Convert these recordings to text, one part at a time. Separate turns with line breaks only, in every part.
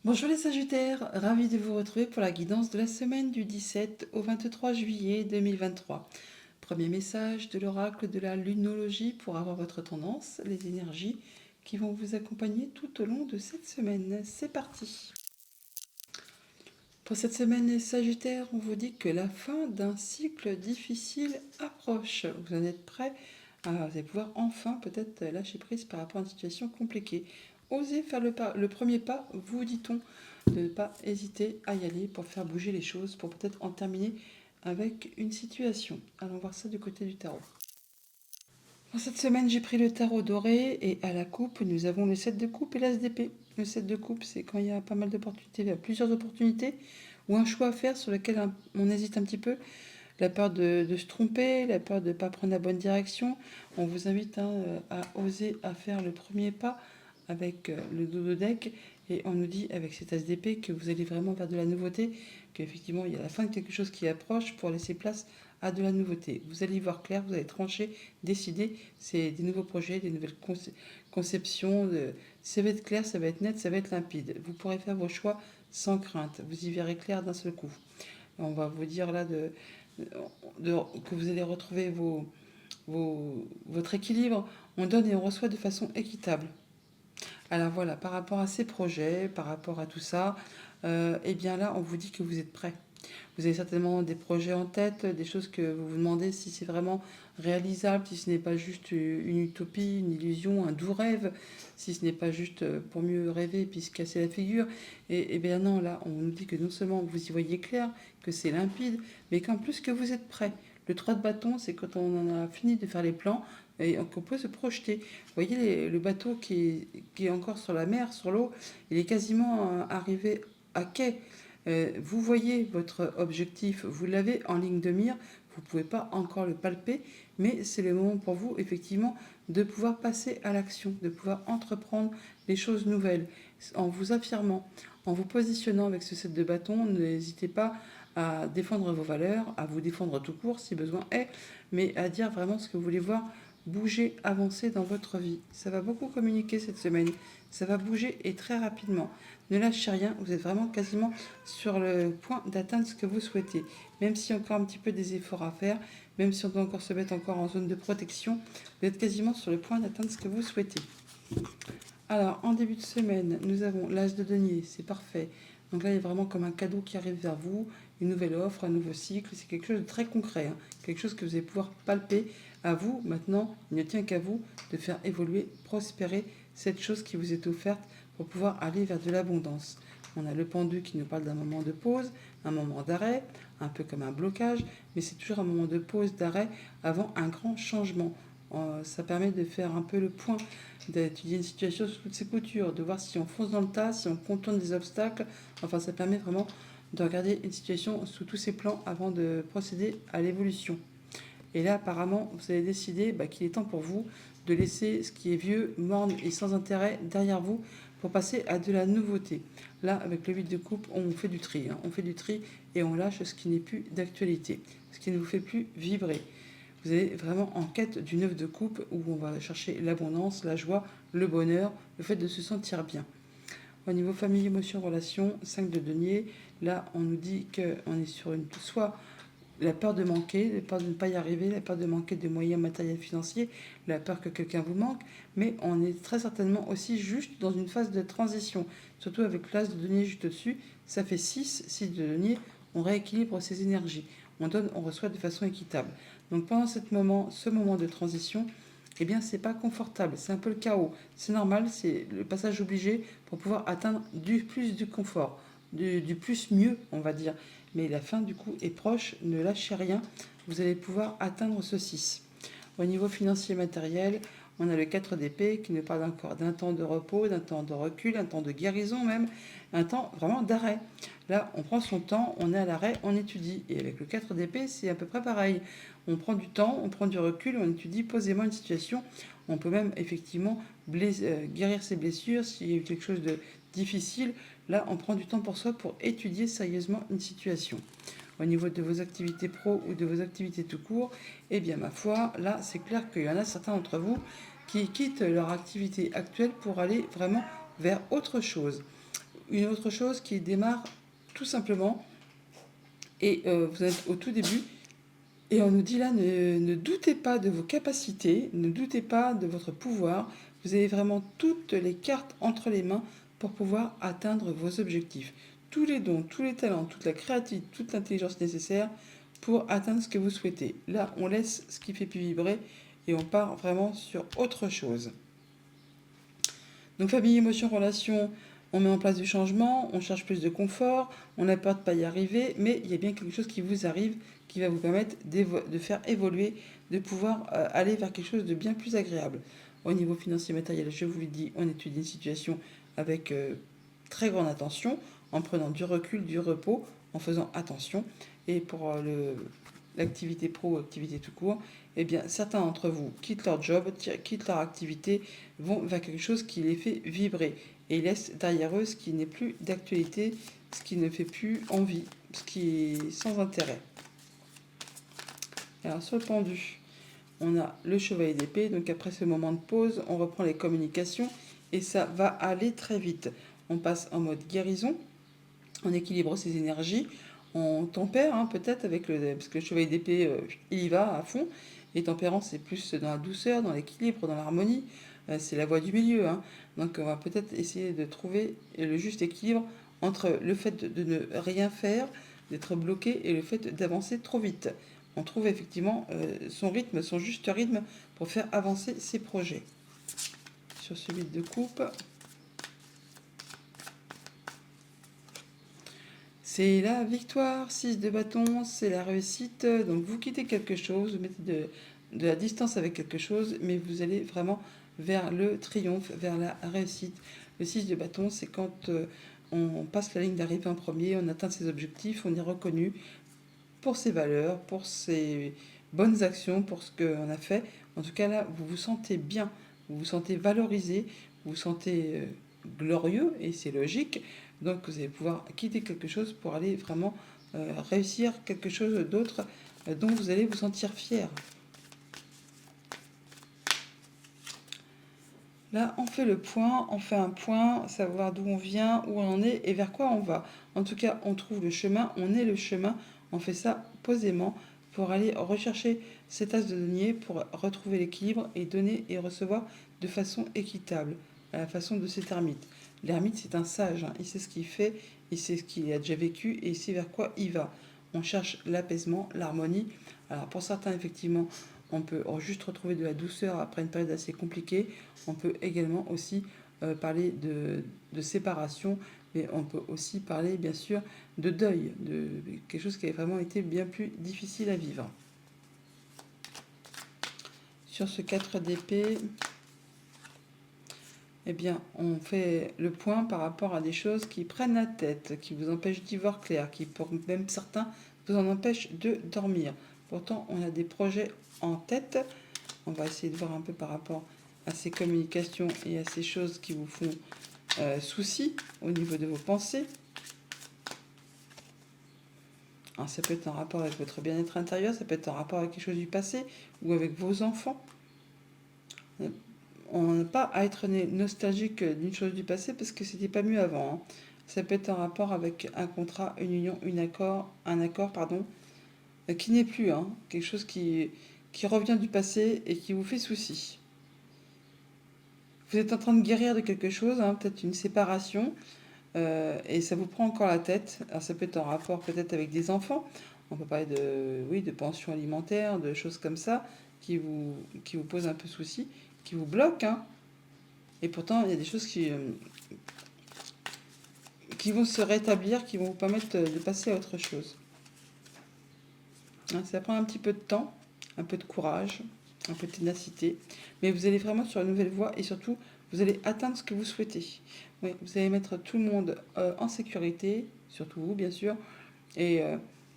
Bonjour les Sagittaires, ravi de vous retrouver pour la guidance de la semaine du 17 au 23 juillet 2023. Premier message de l'oracle de la lunologie pour avoir votre tendance, les énergies qui vont vous accompagner tout au long de cette semaine. C'est parti. Pour cette semaine les Sagittaires, on vous dit que la fin d'un cycle difficile approche. Vous en êtes prêts. Vous allez pouvoir enfin peut-être lâcher prise par rapport à une situation compliquée. Osez faire le premier pas, vous dit-on, de ne pas hésiter à y aller pour faire bouger les choses, pour peut-être en terminer avec une situation. Allons voir ça du côté du tarot. Pour cette semaine, j'ai pris le tarot doré et à la coupe, nous avons le 7 de coupe et l'as d'épée. Le 7 de coupe, c'est quand il y a pas mal d'opportunités, il y a plusieurs opportunités ou un choix à faire sur lequel on hésite un petit peu. La peur de se tromper, la peur de ne pas prendre la bonne direction. On vous invite à oser à faire le premier pas avec le dodo deck et on nous dit avec cet as d'épée que vous allez vraiment vers de la nouveauté, qu'effectivement il y a la fin de quelque chose qui approche pour laisser place à de la nouveauté. Vous allez y voir clair, vous allez trancher, décider, c'est des nouveaux projets, des nouvelles conceptions, ça va être clair, ça va être net, ça va être limpide. Vous pourrez faire vos choix sans crainte, vous y verrez clair d'un seul coup. On va vous dire là que vous allez retrouver votre équilibre. On donne et on reçoit de façon équitable. Alors voilà, par rapport à ces projets, par rapport à tout ça, eh bien là, on vous dit que vous êtes prêts. Vous avez certainement des projets en tête, des choses que vous vous demandez si c'est vraiment réalisable, si ce n'est pas juste une utopie, une illusion, un doux rêve, si ce n'est pas juste pour mieux rêver et puis se casser la figure. Et bien non, là, on nous dit que non seulement vous y voyez clair, que c'est limpide, mais qu'en plus que vous êtes prêts. Le 3 de bâton, c'est quand on en a fini de faire les plans et qu'on peut se projeter. Vous voyez le bateau qui est encore sur la mer, sur l'eau, il est quasiment arrivé à quai. Vous voyez votre objectif, vous l'avez en ligne de mire, vous ne pouvez pas encore le palper, mais c'est le moment pour vous, effectivement, de pouvoir passer à l'action, de pouvoir entreprendre les choses nouvelles, en vous affirmant, en vous positionnant avec ce set de bâton. N'hésitez pas à défendre vos valeurs, à vous défendre tout court si besoin est, mais à dire vraiment ce que vous voulez voir bouger, avancer dans votre vie. Ça va beaucoup communiquer cette semaine, ça va bouger et très rapidement. Ne lâchez rien, vous êtes vraiment quasiment sur le point d'atteindre ce que vous souhaitez. Même s'il y a encore un petit peu des efforts à faire, même si on doit encore se mettre encore en zone de protection, vous êtes quasiment sur le point d'atteindre ce que vous souhaitez. Alors, en début de semaine, nous avons l'as de denier, c'est parfait. Donc là, il y a vraiment comme un cadeau qui arrive vers vous, une nouvelle offre, un nouveau cycle. C'est quelque chose de très concret, quelque chose que vous allez pouvoir palper à vous. Maintenant, il ne tient qu'à vous de faire évoluer, prospérer cette chose qui vous est offerte pour pouvoir aller vers de l'abondance. On a le pendu qui nous parle d'un moment de pause, un moment d'arrêt, un peu comme un blocage, mais c'est toujours un moment de pause, d'arrêt, avant un grand changement. Ça permet de faire un peu le point, d'étudier une situation sous toutes ses coutures, de voir si on fonce dans le tas, si on contourne des obstacles. Enfin, ça permet vraiment de regarder une situation sous tous ses plans avant de procéder à l'évolution. Et là, apparemment, vous avez décidé qu'il est temps pour vous de laisser ce qui est vieux, morne et sans intérêt derrière vous pour passer à de la nouveauté. Là, avec le 8 de coupe, on fait du tri. On fait du tri et on lâche ce qui n'est plus d'actualité, ce qui ne vous fait plus vibrer. Vous êtes vraiment en quête du 9 de coupe où on va chercher l'abondance, la joie, le bonheur, le fait de se sentir bien. Au niveau famille, émotion, relation, 5 de denier, là on nous dit qu'on est sur soit la peur de manquer, la peur de ne pas y arriver, la peur de manquer de moyens matériels financiers, la peur que quelqu'un vous manque, mais on est très certainement aussi juste dans une phase de transition, surtout avec l'as de denier juste au-dessus, ça fait 6 de denier, on rééquilibre ses énergies, on donne, on reçoit de façon équitable. Donc pendant ce moment de transition, eh bien c'est pas confortable, c'est un peu le chaos, c'est normal, c'est le passage obligé pour pouvoir atteindre du plus du confort, du plus mieux on va dire. Mais la fin du coup est proche, ne lâchez rien, vous allez pouvoir atteindre ce 6. Au niveau financier et matériel, on a le 4 d'épée qui nous parle encore d'un temps de repos, d'un temps de recul, un temps de guérison même, un temps vraiment d'arrêt. Là, on prend son temps, on est à l'arrêt, on étudie. Et avec le 4 d'épée, c'est à peu près pareil. On prend du temps, on prend du recul, on étudie posément une situation. On peut même effectivement guérir ses blessures s'il y a eu quelque chose de difficile. Là, on prend du temps pour soi pour étudier sérieusement une situation. Au niveau de vos activités pro ou de vos activités tout court, eh bien ma foi, là c'est clair qu'il y en a certains d'entre vous qui quittent leur activité actuelle pour aller vraiment vers autre chose. une autre chose qui démarre tout simplement. Et vous êtes au tout début. Et on nous dit là, ne doutez pas de vos capacités, ne doutez pas de votre pouvoir. Vous avez vraiment toutes les cartes entre les mains pour pouvoir atteindre vos objectifs. Tous les dons, tous les talents, toute la créativité, toute l'intelligence nécessaire pour atteindre ce que vous souhaitez. Là, on laisse ce qui fait plus vibrer et on part vraiment sur autre chose. Donc famille, émotion, relation, on met en place du changement, on cherche plus de confort, on n'a peur de ne pas y arriver, mais il y a bien quelque chose qui vous arrive, qui va vous permettre de faire évoluer, de pouvoir aller vers quelque chose de bien plus agréable. Au niveau financier matériel, je vous l'ai dit, on étudie une situation avec très grande attention, en prenant du recul, du repos, en faisant attention. Et pour l'activité pro ou activité tout court, eh bien, certains d'entre vous quittent leur job, quittent leur activité, vont vers quelque chose qui les fait vibrer et laissent derrière eux ce qui n'est plus d'actualité, ce qui ne fait plus envie, ce qui est sans intérêt. Alors, sur le pendu, on a le chevalier d'épée. Donc, après ce moment de pause, on reprend les communications et ça va aller très vite. On passe en mode guérison, on équilibre ses énergies, on tempère peut-être avec parce que le chevalier d'épée, il y va à fond. Et tempérance, c'est plus dans la douceur, dans l'équilibre, dans l'harmonie. C'est la voie du milieu. Donc on va peut-être essayer de trouver le juste équilibre entre le fait de ne rien faire, d'être bloqué, et le fait d'avancer trop vite. On trouve effectivement son rythme, son juste rythme pour faire avancer ses projets. Sur ce 8 de coupe, c'est la victoire. 6 de bâton, c'est la réussite. Donc vous quittez quelque chose, vous mettez de la distance avec quelque chose, mais vous allez vraiment vers le triomphe, vers la réussite. Le 6 de bâton, c'est quand on passe la ligne d'arrivée en premier, on atteint ses objectifs, on est reconnu pour ses valeurs, pour ses bonnes actions, pour ce qu'on a fait. En tout cas là, vous vous sentez bien, vous vous sentez valorisé, vous vous sentez glorieux, et c'est logique. Donc vous allez pouvoir quitter quelque chose pour aller vraiment réussir quelque chose d'autre dont vous allez vous sentir fier. Là, on fait le point, on fait un point, savoir d'où on vient, où on en est et vers quoi on va. En tout cas, on trouve le chemin, on est le chemin, on fait ça posément pour aller rechercher cet as de denier, pour retrouver l'équilibre et donner et recevoir de façon équitable, à la façon de cet ermite. L'ermite, c'est un sage, il sait ce qu'il fait, il sait ce qu'il a déjà vécu et il sait vers quoi il va. On cherche l'apaisement, l'harmonie. Alors pour certains, effectivement, on peut juste retrouver de la douceur après une période assez compliquée. On peut également aussi parler de séparation, mais on peut aussi parler bien sûr de deuil, de quelque chose qui a vraiment été bien plus difficile à vivre. Sur ce 4 d'épée, eh bien, on fait le point par rapport à des choses qui prennent la tête, qui vous empêchent d'y voir clair, qui pour même certains vous en empêchent de dormir. Pourtant, on a des projets en tête. On va essayer de voir un peu par rapport à ces communications et à ces choses qui vous font souci au niveau de vos pensées. Alors, ça peut être en rapport avec votre bien-être intérieur, ça peut être en rapport avec quelque chose du passé ou avec vos enfants. On n'a pas à être nostalgique d'une chose du passé parce que c'était pas mieux avant. Ça peut être en rapport avec un contrat, une union, un accord, qui n'est plus, quelque chose qui revient du passé et qui vous fait souci. Vous êtes en train de guérir de quelque chose, peut-être une séparation, et ça vous prend encore la tête. Alors ça peut être en rapport peut-être avec des enfants. On peut parler de pension alimentaire, de choses comme ça qui vous posent un peu souci, qui vous bloquent. Et pourtant, il y a des choses qui vont se rétablir, qui vont vous permettre de passer à autre chose. Ça prend un petit peu de temps, un peu de courage, un peu de ténacité, mais vous allez vraiment sur une nouvelle voie et surtout, vous allez atteindre ce que vous souhaitez. Oui, vous allez mettre tout le monde en sécurité, surtout vous bien sûr, et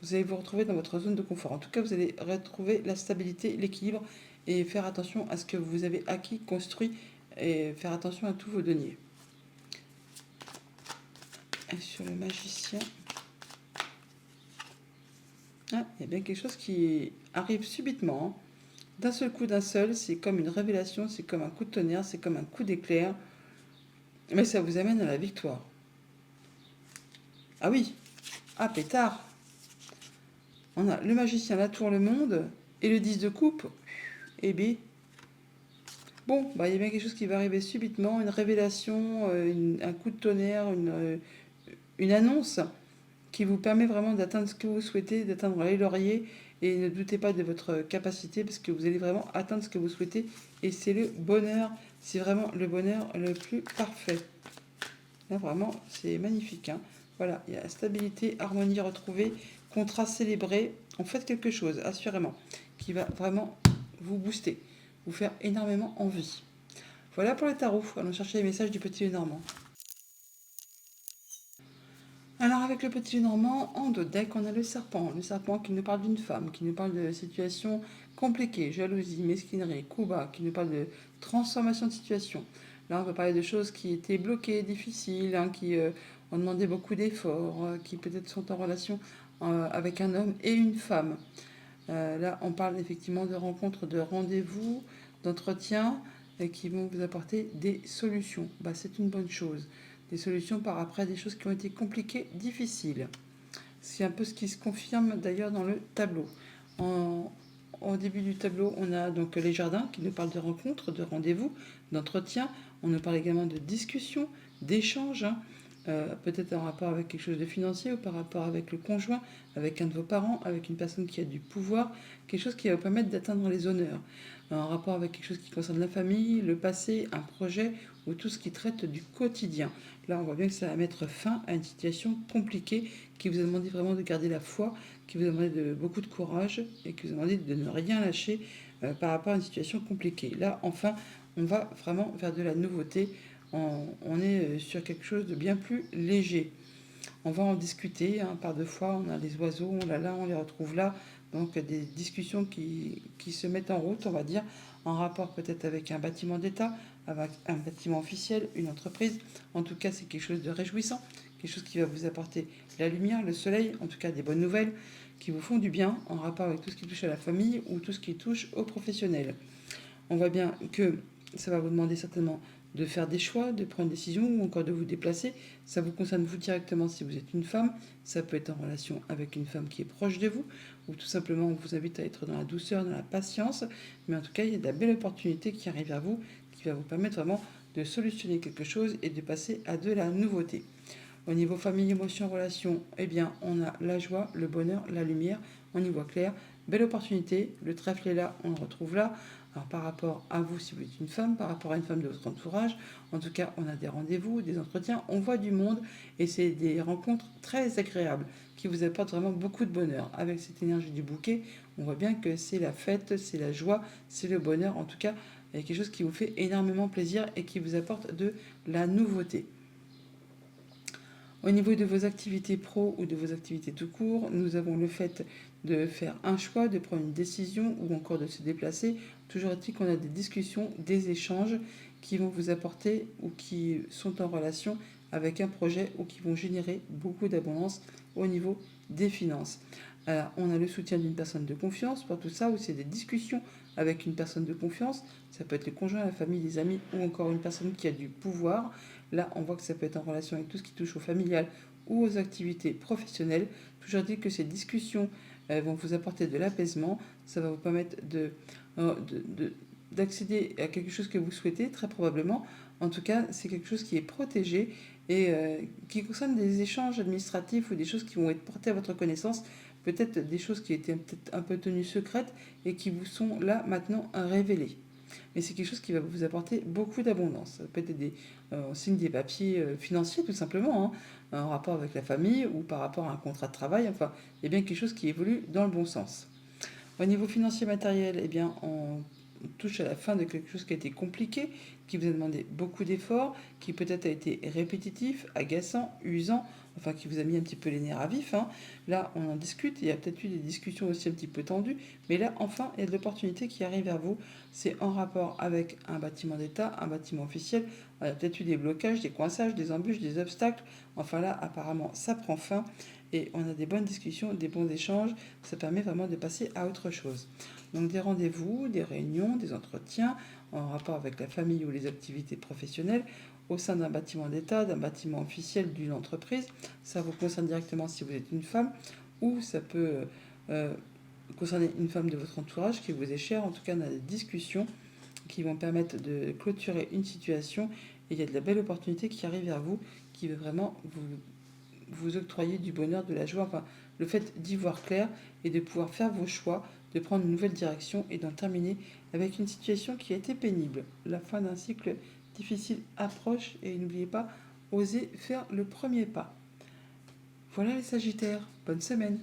vous allez vous retrouver dans votre zone de confort. En tout cas, vous allez retrouver la stabilité, l'équilibre et faire attention à ce que vous avez acquis, construit, et faire attention à tous vos deniers. Et sur le magicien, il y a bien quelque chose qui arrive subitement. D'un seul coup, c'est comme une révélation, c'est comme un coup de tonnerre, c'est comme un coup d'éclair. Mais ça vous amène à la victoire. Ah oui, ah pétard. On a le magicien, la tour, le monde et le 10 de coupe. Et B. Bon, bah, il y a bien quelque chose qui va arriver subitement, une révélation, un coup de tonnerre, une annonce qui vous permet vraiment d'atteindre ce que vous souhaitez, d'atteindre les lauriers. Et ne doutez pas de votre capacité parce que vous allez vraiment atteindre ce que vous souhaitez. Et c'est le bonheur, c'est vraiment le bonheur le plus parfait. Là, vraiment, c'est magnifique, hein. Voilà, il y a stabilité, harmonie retrouvée, contrat célébré. En faites quelque chose, assurément, qui va vraiment vous booster, vous faire énormément envie. Voilà pour les tarots. Allons chercher les messages du petit Lenormand. Alors avec le petit Lenormand, en dos de deck, on a le serpent. Le serpent qui nous parle d'une femme, qui nous parle de situations compliquées, jalousie, mesquinerie, coup bas, qui nous parle de transformation de situation. Là, on va parler de choses qui étaient bloquées, difficiles, hein, qui ont demandé beaucoup d'efforts, qui peut-être sont en relation avec un homme et une femme. Là, on parle effectivement de rencontres, de rendez-vous, d'entretiens qui vont vous apporter des solutions. Bah, c'est une bonne chose. Des solutions par après à des choses qui ont été compliquées, difficiles. C'est un peu ce qui se confirme d'ailleurs dans le tableau. Au début du tableau, on a donc les jardins qui nous parlent de rencontres, de rendez-vous, d'entretiens. On nous parle également de discussions, d'échanges, hein. Peut-être en rapport avec quelque chose de financier ou par rapport avec le conjoint, avec un de vos parents, avec une personne qui a du pouvoir, quelque chose qui va vous permettre d'atteindre les honneurs. En rapport avec quelque chose qui concerne la famille, le passé, un projet ou tout ce qui traite du quotidien. Là, on voit bien que ça va mettre fin à une situation compliquée qui vous a demandé vraiment de garder la foi, qui vous a demandé beaucoup de courage et qui vous a demandé de ne rien lâcher par rapport à une situation compliquée. Là, enfin, on va vraiment vers de la nouveauté. On est sur quelque chose de bien plus léger. On va en discuter, hein, par deux fois. On a les oiseaux, on l'a là, on les retrouve là. Donc des discussions qui se mettent en route, on va dire, en rapport peut-être avec un bâtiment d'État, avec un bâtiment officiel, une entreprise. En tout cas, c'est quelque chose de réjouissant, quelque chose qui va vous apporter la lumière, le soleil, en tout cas des bonnes nouvelles qui vous font du bien en rapport avec tout ce qui touche à la famille ou tout ce qui touche aux professionnels. On voit bien que ça va vous demander certainement de faire des choix, de prendre une décision ou encore de vous déplacer. Ça vous concerne vous directement si vous êtes une femme. Ça peut être en relation avec une femme qui est proche de vous ou tout simplement on vous invite à être dans la douceur, dans la patience. Mais en tout cas, il y a de la belle opportunité qui arrive à vous qui va vous permettre vraiment de solutionner quelque chose et de passer à de la nouveauté. Au niveau famille, émotion, relation, eh bien, on a la joie, le bonheur, la lumière, on y voit clair. Belle opportunité, le trèfle est là, on le retrouve là. Alors par rapport à vous, si vous êtes une femme, par rapport à une femme de votre entourage, en tout cas, on a des rendez-vous, des entretiens, on voit du monde et c'est des rencontres très agréables qui vous apportent vraiment beaucoup de bonheur. Avec cette énergie du bouquet, on voit bien que c'est la fête, c'est la joie, c'est le bonheur. En tout cas, il y a quelque chose qui vous fait énormément plaisir et qui vous apporte de la nouveauté. Au niveau de vos activités pro ou de vos activités tout court, nous avons le fait de faire un choix, de prendre une décision ou encore de se déplacer. Toujours est-il qu'on a des discussions, des échanges qui vont vous apporter ou qui sont en relation avec un projet ou qui vont générer beaucoup d'abondance au niveau des finances. Alors, on a le soutien d'une personne de confiance pour tout ça, ou c'est des discussions avec une personne de confiance. Ça peut être le conjoint, la famille, les amis ou encore une personne qui a du pouvoir. Là, on voit que ça peut être en relation avec tout ce qui touche au familial ou aux activités professionnelles. Toujours dit que ces discussions vont vous apporter de l'apaisement. Ça va vous permettre d'accéder à quelque chose que vous souhaitez, très probablement. En tout cas, c'est quelque chose qui est protégé et qui concerne des échanges administratifs ou des choses qui vont être portées à votre connaissance. Peut-être des choses qui étaient peut-être un peu tenues secrètes et qui vous sont là maintenant révélées. Mais c'est quelque chose qui va vous apporter beaucoup d'abondance. Ça peut être on signe des papiers financiers tout simplement, hein, en rapport avec la famille ou par rapport à un contrat de travail. Enfin, il y a bien quelque chose qui évolue dans le bon sens. Au niveau financier matériel, eh bien, on touche à la fin de quelque chose qui a été compliqué, qui vous a demandé beaucoup d'efforts, qui peut-être a été répétitif, agaçant, usant, enfin qui vous a mis un petit peu les nerfs à vif, hein. Là, on en discute, il y a peut-être eu des discussions aussi un petit peu tendues, mais là, enfin, il y a de l'opportunité qui arrive vers vous. C'est en rapport avec un bâtiment d'État, un bâtiment officiel. Il y a peut-être eu des blocages, des coinçages, des embûches, des obstacles. Enfin là, apparemment, ça prend fin et on a des bonnes discussions, des bons échanges. Ça permet vraiment de passer à autre chose. Donc des rendez-vous, des réunions, des entretiens en rapport avec la famille ou les activités professionnelles au sein d'un bâtiment d'État, d'un bâtiment officiel d'une entreprise. Ça vous concerne directement si vous êtes une femme, ou ça peut concerner une femme de votre entourage qui vous est chère. En tout cas, on a des discussions qui vont permettre de clôturer une situation, et il y a de la belle opportunité qui arrive vers vous, qui veut vraiment vous octroyer du bonheur, de la joie, enfin le fait d'y voir clair et de pouvoir faire vos choix, de prendre une nouvelle direction et d'en terminer avec une situation qui a été pénible. La fin d'un cycle difficile approche, et n'oubliez pas, osez faire le premier pas. Voilà les Sagittaires, bonne semaine.